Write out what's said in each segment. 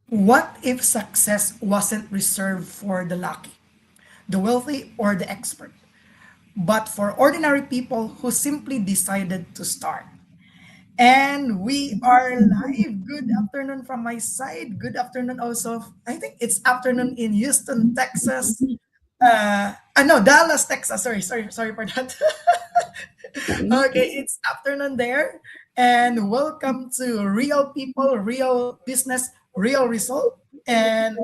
What if success wasn't reserved for the lucky, the wealthy, or the expert, but for ordinary people who simply decided to start? And we are live. Good afternoon from my side. Good afternoon also. I think it's afternoon in Houston, Texas. No, Dallas, Texas. Sorry for that. Fine. Okay, it's afternoon there. And welcome to Real People, Real Business, Real Result. And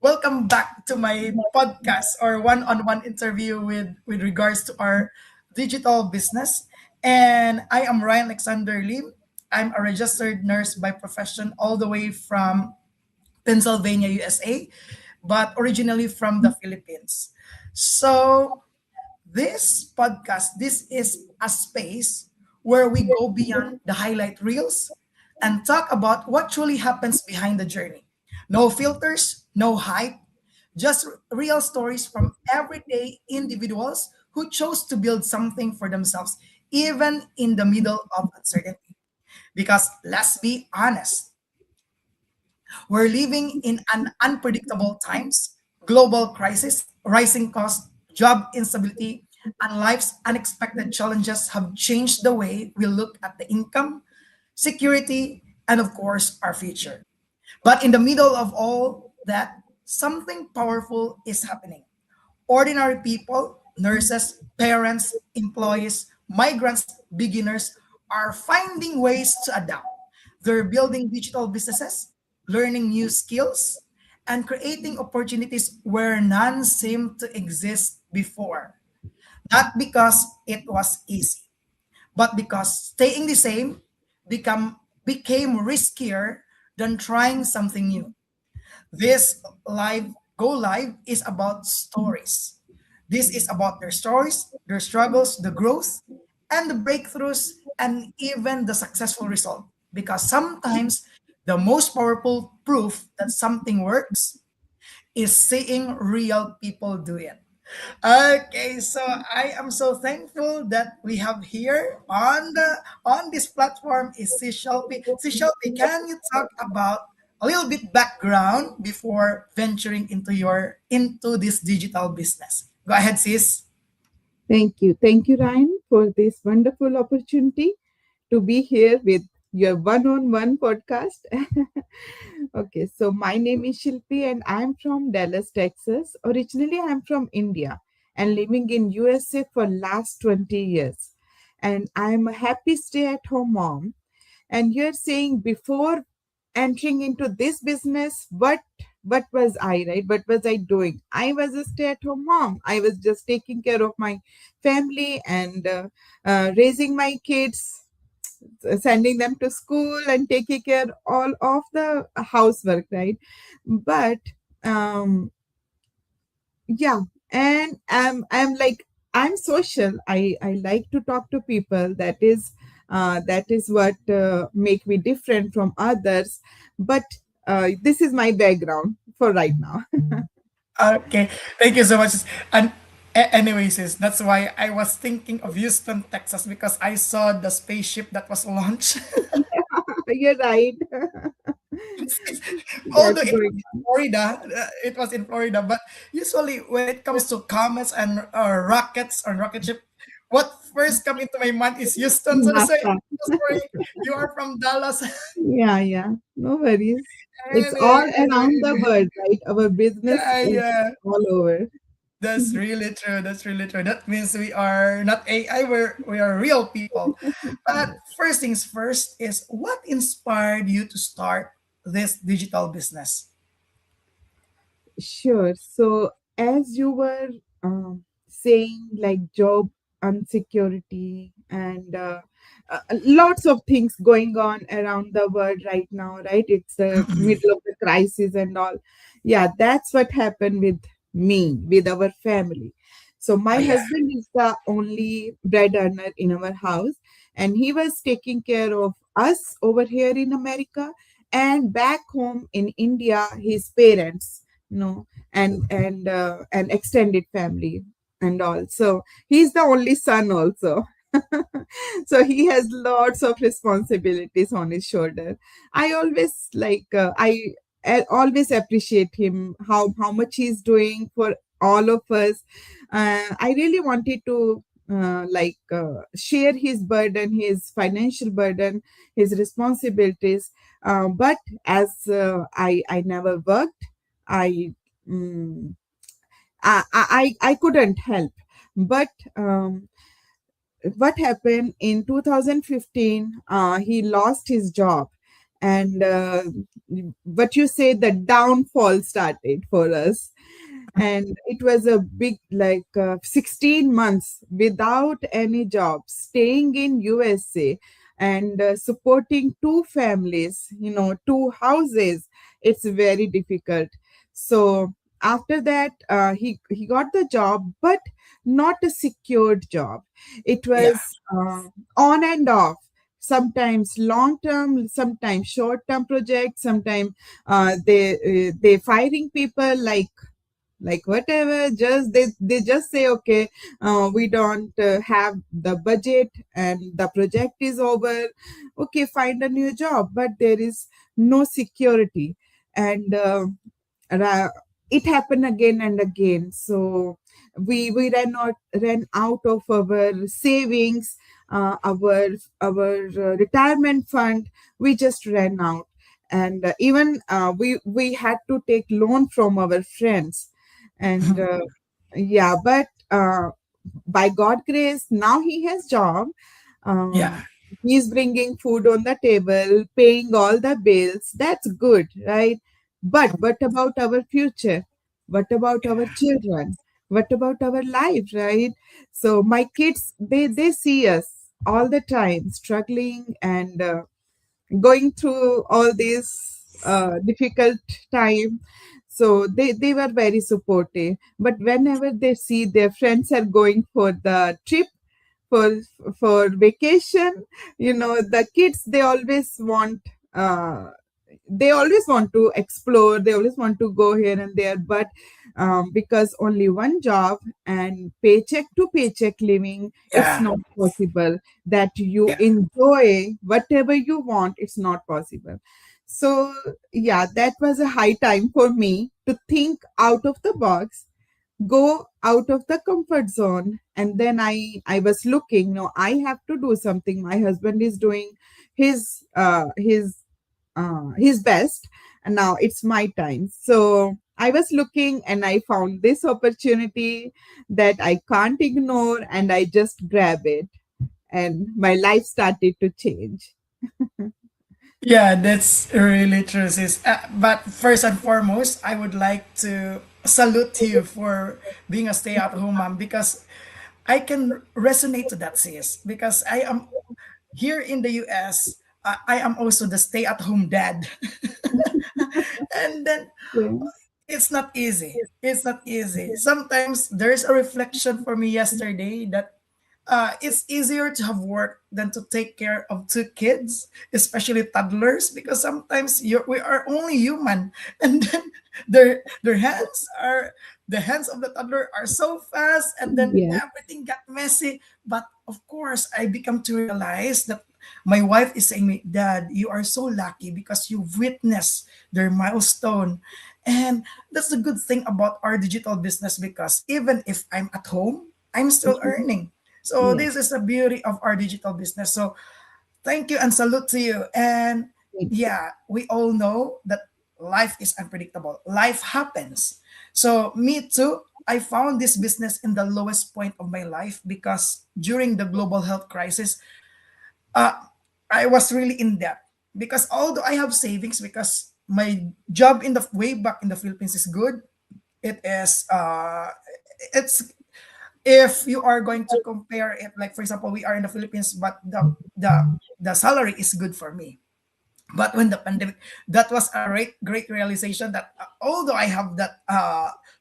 welcome back to my podcast or one-on-one interview with regards to our digital business. And I am Ryan Alexander Lim. I'm a registered nurse by profession all the way from Pennsylvania, USA, but originally from the Philippines. So this is a space where we go beyond the highlight reels and talk about what truly happens behind the journey. No filters, no hype, just real stories from everyday individuals who chose to build something for themselves, even in the middle of uncertainty. Because let's be honest, we're living in an unpredictable times, global crisis, rising costs, job instability, and life's unexpected challenges have changed the way we look at the income, security, and of course, our future. But in the middle of all that, something powerful is happening. Ordinary people, nurses, parents, employees, migrants, beginners are finding ways to adapt. They're building digital businesses, learning new skills, and creating opportunities where none seemed to exist before. Not because it was easy, but because staying the same became riskier than trying something new. This live go live is about stories. This is about their stories, their struggles, the growth, and the breakthroughs, and even the successful result. Because sometimes the most powerful proof that something works is seeing real people do it. Okay, so I am so thankful that we have here on this platform is Si Shelby. Si Shelby, can you talk about a little bit background before venturing into this digital business? Go ahead, sis. Thank you. Thank you, Ryan, for this wonderful opportunity to be here with your one on one podcast. Okay, so my name is Shilpi and I'm from Dallas, Texas. Originally, I'm from India and living in USA for last 20 years. And I'm a happy stay at home mom. And you're saying before entering into this business, what was I, right? What was I doing? I was a stay-at-home mom. I was just taking care of my family and raising my kids, sending them to school and taking care all of the housework, right? But um yeah, and I'm like I'm social. I like to talk to people. That is what make me different from others. But this is my background for right now. Okay, thank you so much. And anyways, sis, that's why I was thinking of Houston, Texas, because I saw the spaceship that was launched. You're right. Although That's it was going in Florida, but usually when it comes to comets and rockets or rocket ship, what first come into my mind is Houston. So that's why NASA. sorry, you are from Dallas. Yeah, yeah. No worries. It's all around the Anyway, world, right? Our business yeah, is yeah. all over. That's really true. That's really true. That means we are not AI. We are real people. But first things first is what inspired you to start this digital business? Sure. So, as you were saying, like job insecurity and lots of things going on around the world right now, right? It's the middle of the crisis and all. Yeah, that's what happened with me, with our family. So, Oh my yeah. husband is the only bread earner in our house, and he was taking care of us over here in America and back home in India, his parents, and extended family and all. So he's the only son also. So he has lots of responsibilities on his shoulder. I always like I always appreciate him, how much he's doing for all of us. I really wanted to share his burden, his financial burden, his responsibilities. But as I never worked, I mm, I couldn't help. But what happened in 2015, he lost his job, and what you say, the downfall started for us. And it was a big, 16 months without any job, staying in USA, and supporting two families, two houses. It's very difficult. So after that, he got the job, but not a secured job. It Yeah. was on and off, sometimes long term, sometimes short term projects, sometimes they firing people, like whatever, just they just say, okay, we don't have the budget and the project is over, okay, find a new job. But there is no security. And ra- it happened again and again. So we ran out of our savings, our retirement fund. We just ran out. And even we had to take loan from our friends. And yeah, but by God grace, now he has job. Yeah. He's bringing food on the table, paying all the bills. That's good, right? But what about our future? What about our children? What about our life, right? So my kids, they see us all the time struggling and going through all this difficult time. So they were very supportive. But whenever they see their friends are going for the trip, for vacation, the kids, they always want to explore, they always want to go here and there. But because only one job and paycheck to paycheck living, it's Yeah. not possible that you Yeah. enjoy whatever you want. It's not possible. So yeah, that was a high time for me to think out of the box, go out of the comfort zone. And then I was looking, no, I have to do something. My husband is doing his best, and now it's my time. So I was looking and I found this opportunity that I can't ignore, and I just grab it, and my life started to change. Yeah, that's really true, sis. But first and foremost, I would like to salute you for being a stay-at-home mom because I can resonate to that, sis. Because I am here in the US. I am also the stay-at-home dad, and then Yeah. it's not easy. It's not easy. Sometimes there's a reflection for me yesterday that it's easier to have work than to take care of two kids, especially toddlers, because sometimes we are only human, and then their hands are the hands of the toddler are so fast, and then Yeah. everything got messy. But of course, I become to realize that my wife is saying me, Dad, you are so lucky because you witnessed their milestone. And that's the good thing about our digital business because even if I'm at home, I'm still earning. So Yeah. this is the beauty of our digital business. So thank you and salute to you. And Thank you. yeah, we all know that life is unpredictable. Life happens. So me too, I found this business in the lowest point of my life because during the global health crisis, uh, I was really in debt because although I have savings because my job in the way back in the Philippines is good, it is it's if you are going to compare it, like for example we are in the Philippines but the salary is good for me, but when the pandemic, that was a great realization that although I have that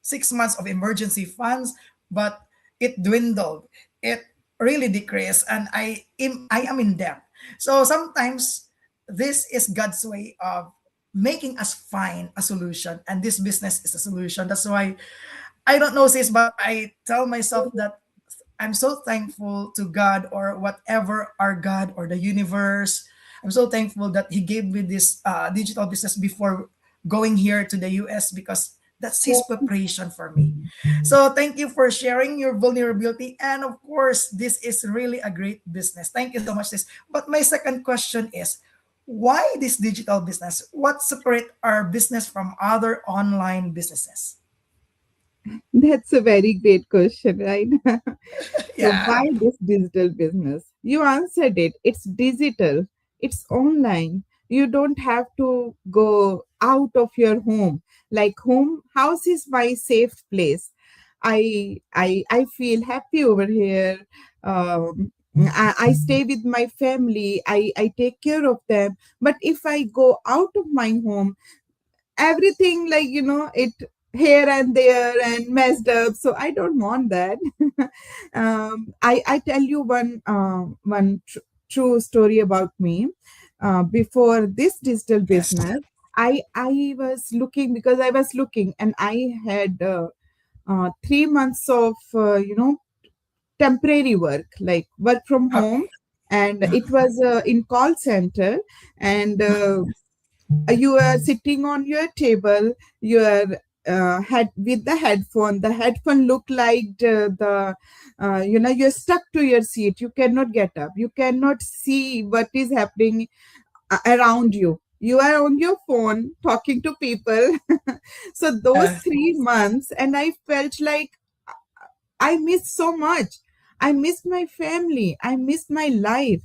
6 months of emergency funds, but it dwindled, it really decreased, and I am in debt. So sometimes this is God's way of making us find a solution, and this business is a solution. That's why I don't know, sis, but I tell myself that I'm so thankful to God or whatever our God or the universe. I'm so thankful that He gave me this digital business going here to the US because that's his preparation for me. So thank you for sharing your vulnerability. And of course, this is really a great business. Thank you so much, sis. But my second question is, why this digital business? What separate our business from other online businesses? That's a very great question, right? So, why Yeah. this digital business? You answered it. It's digital, it's online. You don't have to go out of your home. Like home, house is my safe place. I feel happy over here. I stay with my family. I take care of them. But if I go out of my home, everything, like, it here and there and messed up, so I don't want that. I tell you true story about me. Before this digital Yes. business, I was looking, because I was looking, and I had 3 months of temporary work, like work from home. Okay. And it was in call center. And you are sitting on your table, you are head with the headphone look like the you're stuck to your seat, you cannot get up, you cannot see what is happening around you, you are on your phone talking to people. So those Yeah. 3 months, and I felt like I miss so much. I missed my family. I missed my life.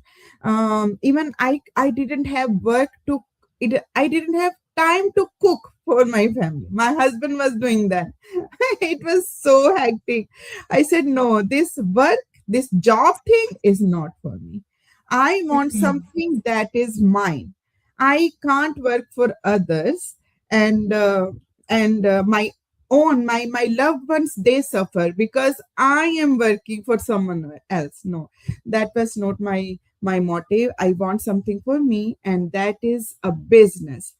Even I didn't have work to. I didn't have time to cook for my family. My husband was doing that. It was so hectic. I said, no, this work, this job thing is not for me. I want something that is mine. I can't work for others, and my my loved ones, they suffer because I am working for someone else. No, that was not my motive. I want something for me, and that is a business.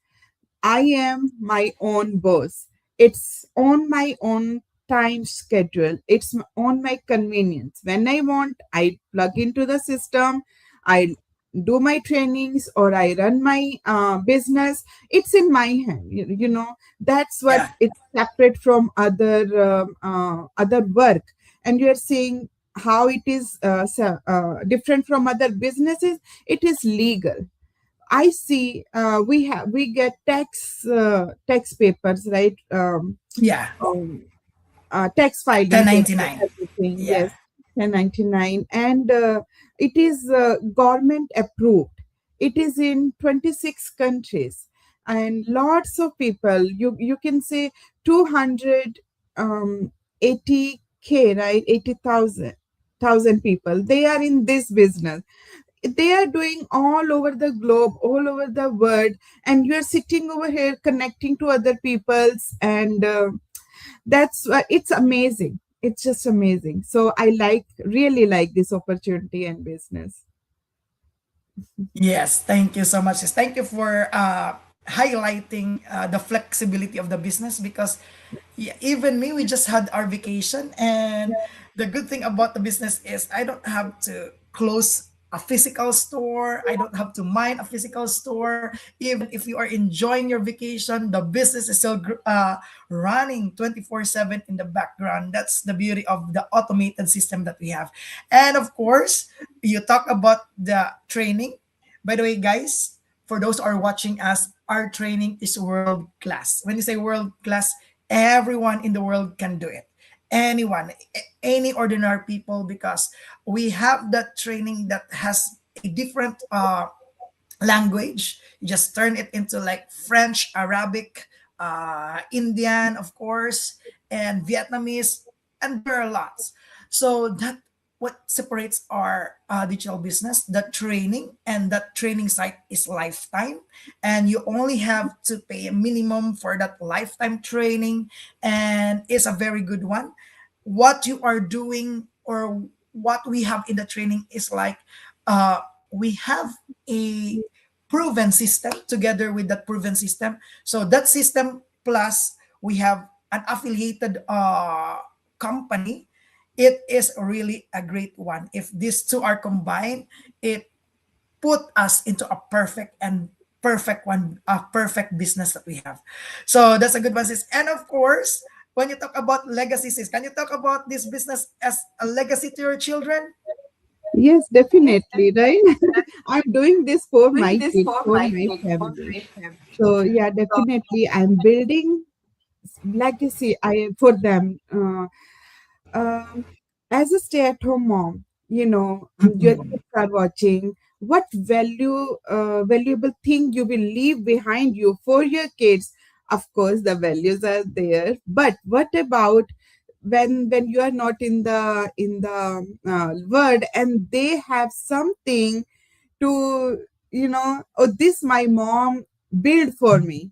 I am my own boss. It's on my own time schedule. It's on my convenience. When I want, I plug into the system. I do my trainings, or I run my business. It's in my hand. That's what Yeah. it's separate from other work. And you're saying how it is different from other businesses. It is legal. I see we get tax papers, right? Yeah. Um, Tax filing papers, 1099. everything. Yeah. Yes, 1099, and it is government approved. It is in 26 countries, and lots of people. You can say 200 80K, right? 80,000 people. They are in this business, they are doing all over the globe, all over the world, and you're sitting over here connecting to other people's, and that's it's amazing. It's just amazing. So I really like this opportunity and business. Yes, thank you so much, sis. Thank you for highlighting the flexibility of the business because yeah, even me, we just had our vacation. And the good thing about the business is I don't have to close a physical store. I don't have to mind a physical store. Even if you are enjoying your vacation, the business is still running 24/7 in the background. That's the beauty of the automated system that we have. And of course, you talk about the training. By the way, guys, for those who are watching us, our training is world class. When you say world class, everyone in the world can do it. Anyone, any ordinary people, because we have that training that has a different language. You just turn it into like French, Arabic, Indian, of course, and Vietnamese, and there are lots. So that what separates our digital business, the training, and that training site is lifetime, and you only have to pay a minimum for that lifetime training, and it's a very good one. What you are doing or what we have in the training is like we have a proven system together with that proven system. So that system plus we have an affiliated company. It is really a great one. If these two are combined, it put us into a perfect and perfect one, a perfect business that we have. So that's a good one, sis. And of course, when you talk about legacy, sis, can you talk about this business as a legacy to your children? Yes, definitely, right? I'm doing this for my kids, for my family. So yeah, definitely, I'm building legacy. I for them. Um, as a stay-at-home mom, your Mhm. kids are watching. What valuable thing you will leave behind you for your kids? Of course, the values are there, but what about when you are not in the world and they have something to oh, this my mom built for me,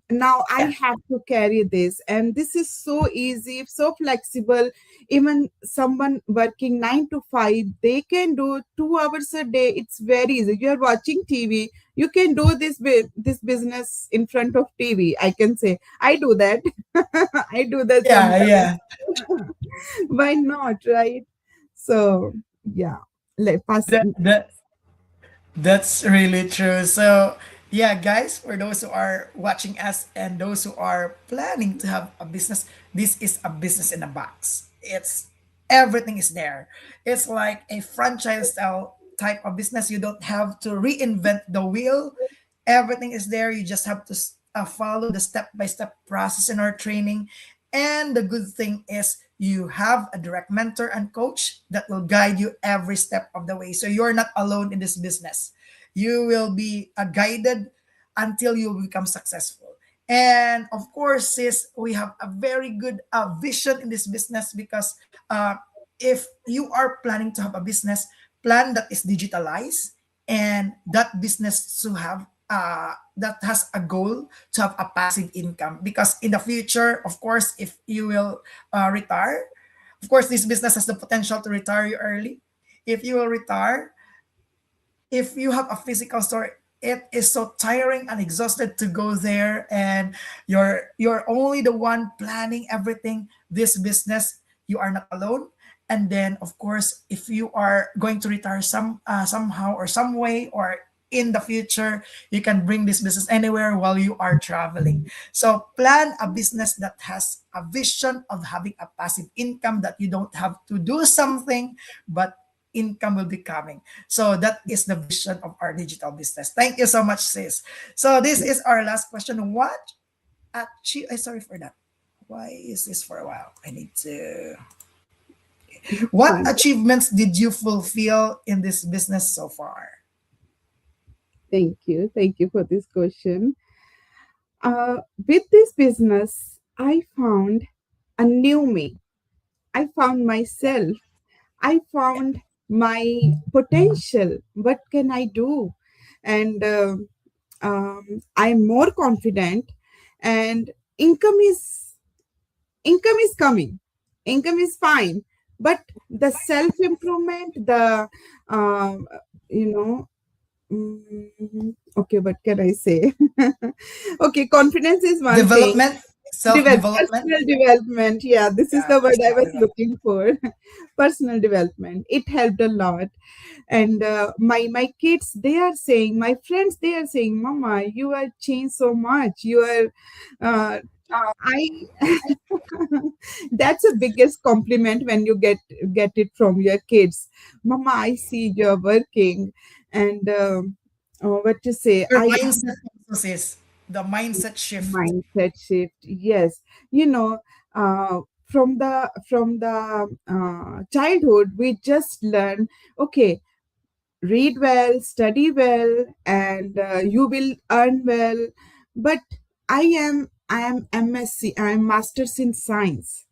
now I Yeah. have to carry this, and this is so easy, so flexible. Even someone working 9 to 5, they can do 2 hours a day. It's very easy. You're watching TV, you can do this business in front of TV. I can say I do that. I do that Yeah, sometimes. yeah. Why not, right? So yeah, let pass. That that's really true. So, yeah, guys, for those who are watching us and those who are planning to have a business, this is a business in a box. It's everything is there. It's like a franchise style type of business. You don't have to reinvent the wheel. Everything is there. You just have to follow the step by step process in our training. And the good thing is you have a direct mentor and coach that will guide you every step of the way. So you're not alone in this business. You will be guided until you become successful. And of course, sis, we have a very good vision in this business because if you are planning to have a business, plan that is digitalized and that business to have that has a goal to have a passive income, because in the future, of course, if you will retire, of course this business has the potential to retire you early. If you will retire, if you have a physical store, it is so tiring and exhausted to go there, and you're only the one planning everything. This business, you are not alone. And then of course, if you are going to retire somehow or some way, or in the future, you can bring this business anywhere while you are traveling. So plan a business that has a vision of having a passive income, that you don't have to do something, but income will be coming. So that is the vision of our digital business. Thank you so much, sis. So this is our last question. What achieve? Sorry for that. Why is this for a while? I need to. What Fine. achievements did you fulfill in this business so far? Thank you. Thank you for this question. With this business, I found a new me. I found myself. I found my potential. What can I do? And I'm more confident. And income is income is coming. Income is fine. But the self improvement, the um, you know okay, what can I say? Okay, confidence is one thing. Development, self development. Personal development. Yeah, this is Yeah, the word I personal was development. looking for. Personal development. It helped a lot. And my kids, they are saying, my friends, they are saying, Mama, you are changed so much. You are, uh, I. That's the biggest compliment when you get it from your kids. Mama, I see you're working, and what to say? Your I mindset also, sis. The mindset shift. mindset shift. Yes, you know, from the childhood, we just learn. Okay, read well, study well, and you will earn well. But I am MSc. I am Masters in Science.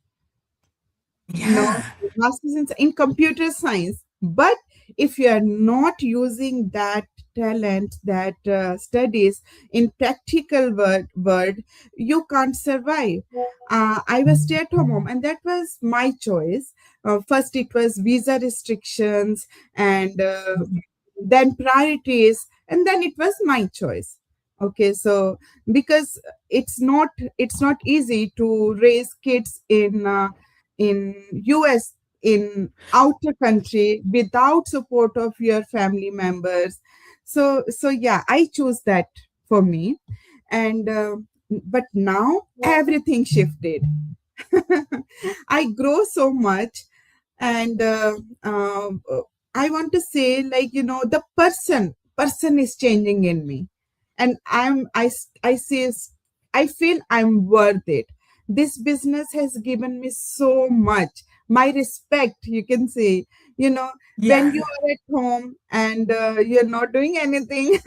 No, Yeah. masters in computer science. But if you are not using that talent, that studies in practical world, you can't survive. I was stay-at-home mom, and that was my choice. First, it was visa restrictions, and then priorities, and then it was my choice. Okay, so because it's not easy to raise kids in US, in outer country, without support of your family members. So yeah, I choose that for me. And but now everything shifted. I grow so much, and uh, I want to say, like, the person is changing in me, and I say, I feel I'm worth it. This business has given me so much. My respect, you can say, you know, when Yeah, you are at home and you're not doing anything,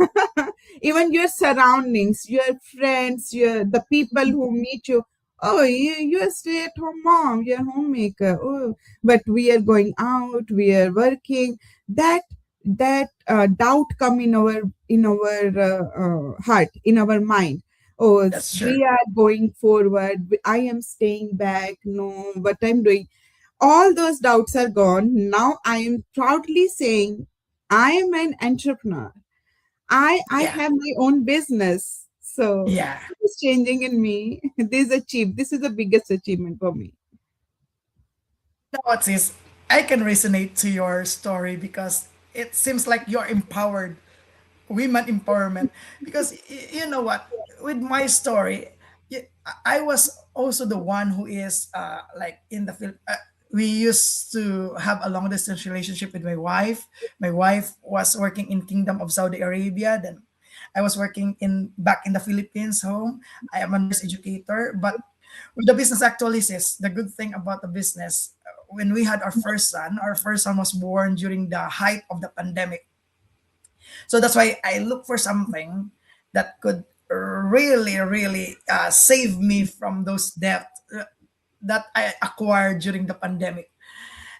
even your surroundings, your friends, the people who meet you. Oh, you're a stay-at-home mom, you're a homemaker. Oh, but we are going out, we are working. That doubt come in our heart, in our mind. Oh, that's true. we are going forward. I am staying back. No, what I'm doing. All those doubts are gone. Now I am proudly saying I am an entrepreneur. I Yeah, have my own business. So yeah. it's changing in me. This is the biggest achievement for me. Now what is, I can resonate to your story because it seems like you're empowered, women empowerment. Because you know what, with my story, I was also the one who is like in the film. We used to have a long distance relationship with my wife. My wife was working in Kingdom of Saudi Arabia. Then I was working in back in the Philippines home. I am a nurse educator, but with the business actually, sis, the good thing about the business, when we had our first son was born during the height of the pandemic. So that's why I look for something that could really, really save me from those debt that I acquired during the pandemic.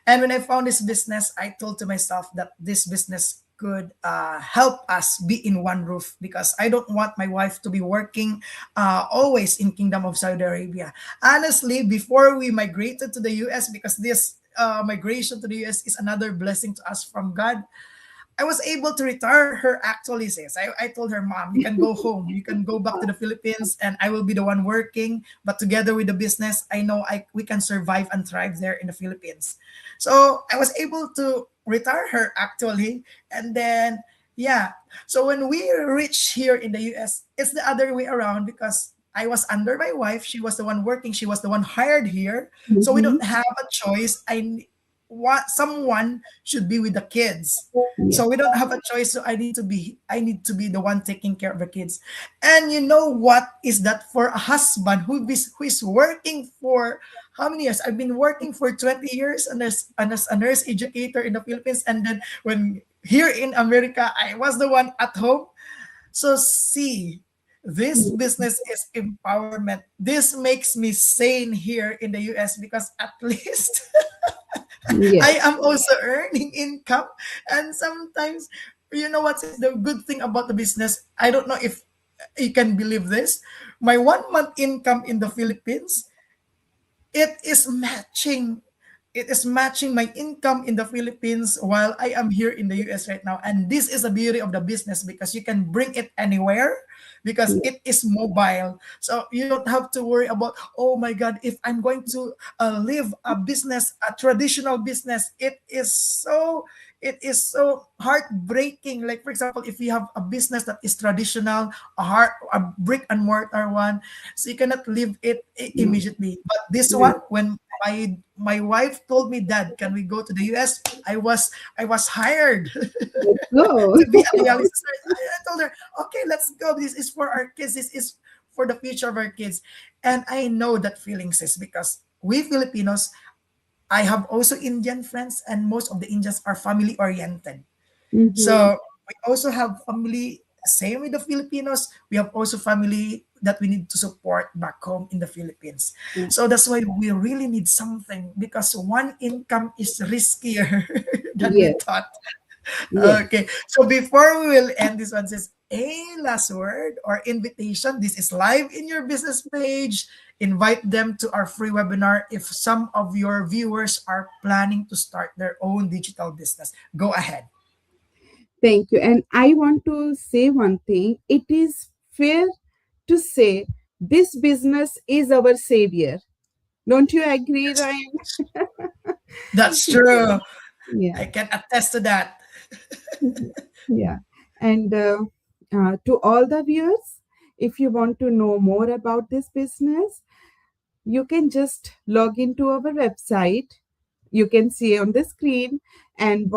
And when I found this business, I told to myself that this business could help us be in one roof because I don't want my wife to be working always in Kingdom of Saudi Arabia. Honestly, before we migrated to the US, because this migration to the US is another blessing to us from God, I was able to retire her actually says. I told her, Mom, you can go home. You can go back to the Philippines and I will be the one working. But together with the business, I know we can survive and thrive there in the Philippines. So I was able to retire her actually. And then, yeah. So when we reached here in the US, it's the other way around because I was under my wife. She was the one working. She was the one hired here. So we Mhm. don't have a choice. I want someone should be with the kids, Yeah. so we don't have a choice. So I need to be the one taking care of the kids. And you know what is that for a husband who is working for how many years? I've been working for 20 years and as a nurse educator in the Philippines, and then when here in America I was the one at home. So see, this business is empowerment. This makes me sane here in the US because at least Yeah. I am also earning income. And sometimes, you know what's the good thing about the business? I don't know if you can believe this. My 1 month income in the Philippines, it is matching. It is matching my income in the Philippines while I am here in the US right now. And this is the beauty of the business because you can bring it anywhere because Yeah. it is mobile. So you don't have to worry about, oh my God, if I'm going to live a business, a traditional business, it is so heartbreaking. Like for example, if you have a business that is traditional, a brick and mortar one, so you cannot leave it No. immediately. But this No. one, when my wife told me, Dad, can we go to the US? I was hired Let's go. to be a dialysis nurse. I told her, okay, let's go. This is for our kids. This is for the future of our kids. And I know that feeling, sis, because we Filipinos, I have also Indian friends, and most of the Indians are family oriented. Hmm. So we also have family, same with the Filipinos. We have also family that we need to support back home in the Philippines. So that's why we really need something because one income is riskier than we Yes. thought. Yes. Okay. So before we will end this one, says a last word or invitation. This is live in your business page. Invite them to our free webinar if some of your viewers are planning to start their own digital business. Go ahead. Thank you. And I want to say one thing. It is fair to say this business is our savior. Don't you agree, Ryan? That's true. Yeah. I can attest to that. Yeah. And to all the viewers, if you want to know more about this business, you can just log into our website. You can see on the screen and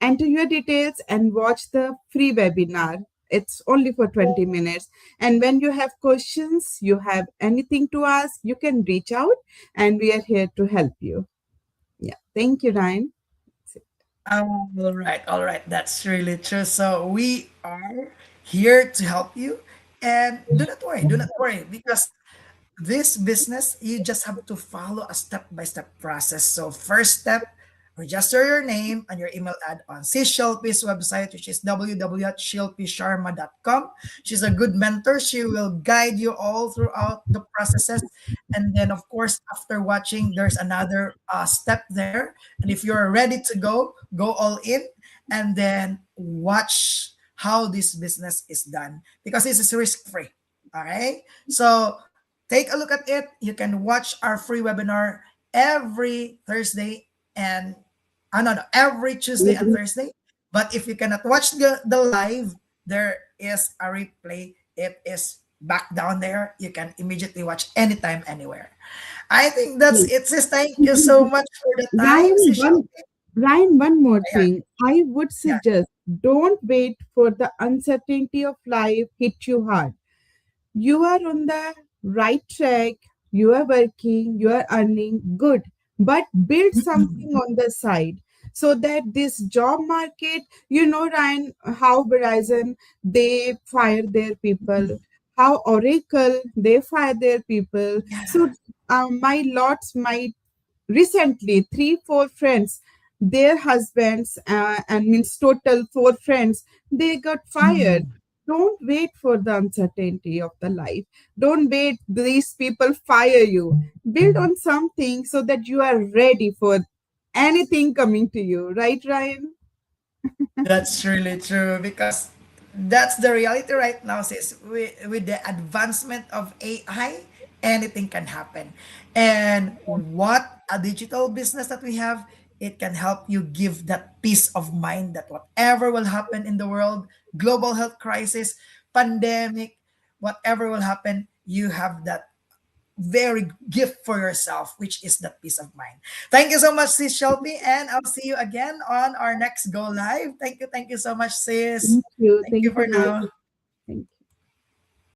enter your details and watch the free webinar. It's only for 20 minutes. And when you have questions, you have anything to ask, you can reach out and we are here to help you. Yeah. Thank you, Ryan. All right. That's really true. So we are here to help you, and do not worry, because this business, you just have to follow a step-by-step process. So first step, register your name and your email ad on Sis Shilpi's website, which is www.shilpisharma.com. She's a good mentor. She will guide you all throughout the processes. And then, of course, after watching, there's another step there. And if you're ready to go, go all in and then watch how this business is done, because this is risk-free. All right. So take a look at it. You can watch our free webinar every Thursday and no, no, every Tuesday and Thursday. But if you cannot watch the live, there is a replay. It is back down there. You can immediately watch anytime, anywhere. I think that's it, sis. Thank you so much for the time, Ryan, sis. one Ryan, one more Yeah, thing. I would yeah. suggest don't wait for the uncertainty of life hit you hard. You are on the right track, you are working, you are earning good, but build something on the side so that this job market, Ryan, how Verizon they fire their people, how Oracle they fire their people. Yeah. So my recently 3 4 friends, their husbands, and means total 4 friends, they got fired. Mm. Don't wait for the uncertainty of the life. Don't wait these people fire you. Build on something so that you are ready for anything coming to you, right, Ryan? That's really true, because that's the reality right now, sis. With the advancement of AI, anything can happen. And what a digital business that we have, it can help you give that peace of mind that whatever will happen in the world, global health crisis, pandemic, whatever will happen, you have that very gift for yourself, which is the peace of mind. Thank you so much, sis Shelby, and I'll see you again on our next go live. Thank you so much, sis. Thank you. Thank you Thank for you. now.